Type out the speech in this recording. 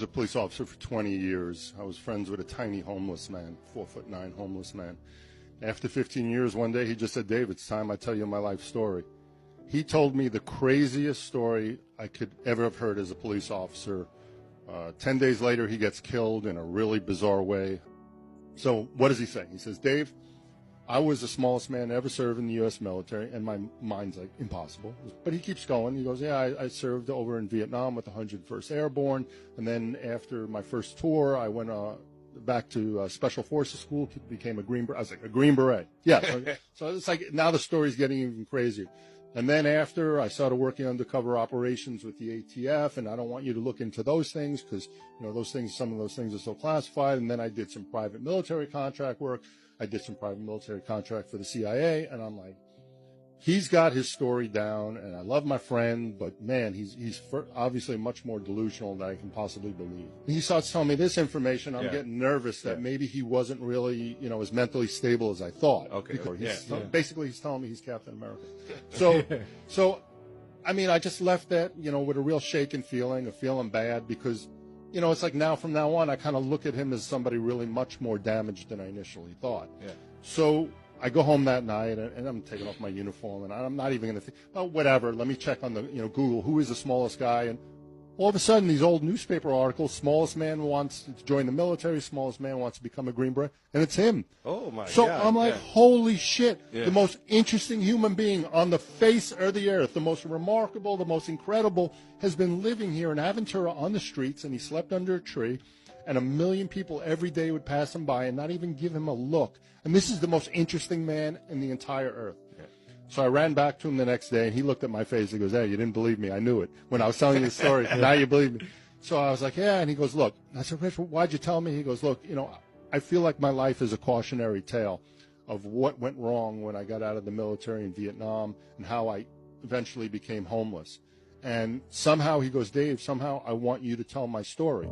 a police officer for 20 years. I was friends with a tiny homeless man, 4'9" homeless man. After 15 years, one day he just said, "Dave, it's time I tell you my life story." He told me the craziest story I could ever have heard as a police officer. 10 days later, he gets killed in a really bizarre way. So what does he say? He says, "Dave, I was the smallest man to ever serve in the U.S. military," and my mind's like, impossible. But he keeps going. He goes, "Yeah, I served over in Vietnam with the 101st Airborne, and then after my first tour, I went back to Special Forces School, became a Green Beret." I was like, "A Green Beret?" Yeah. So it's like now the story's getting even crazier. And then after, I started working undercover operations with the ATF, and I don't want you to look into those things because, those things, some of those things are still classified. And then I did some private military contract work. I did some private military contract for the CIA, and I'm like, he's got his story down, and I love my friend, but man, he's obviously much more delusional than I can possibly believe. He starts telling me this information. I'm getting nervous that maybe he wasn't really, as mentally stable as I thought. Okay. Basically, he's telling me he's Captain America. So, I mean, I just left that, with a real shaken feeling, of feeling bad because, it's like from now on, I kind of look at him as somebody really much more damaged than I initially thought. Yeah. So I go home that night, and I'm taking off my uniform, and I'm not even going to think, oh, whatever, let me check on the, Google, who is the smallest guy, and all of a sudden, these old newspaper articles, smallest man wants to join the military, smallest man wants to become a Green Beret, and it's him. Oh, my God. So I'm like, holy shit, the most interesting human being on the face of the earth, the most remarkable, the most incredible, has been living here in Aventura on the streets, and he slept under a tree, and 1 million people every day would pass him by and not even give him a look. And this is the most interesting man in the entire earth. Yeah. So I ran back to him the next day, and he looked at my face. He goes, "Hey, you didn't believe me. I knew it when I was telling you the story. Now you believe me." So I was like, "Yeah." And he goes, "Look." I said, "Rich, why'd you tell me?" He goes, "Look, I feel like my life is a cautionary tale of what went wrong when I got out of the military in Vietnam and how I eventually became homeless. And somehow," he goes, "Dave, somehow I want you to tell my story."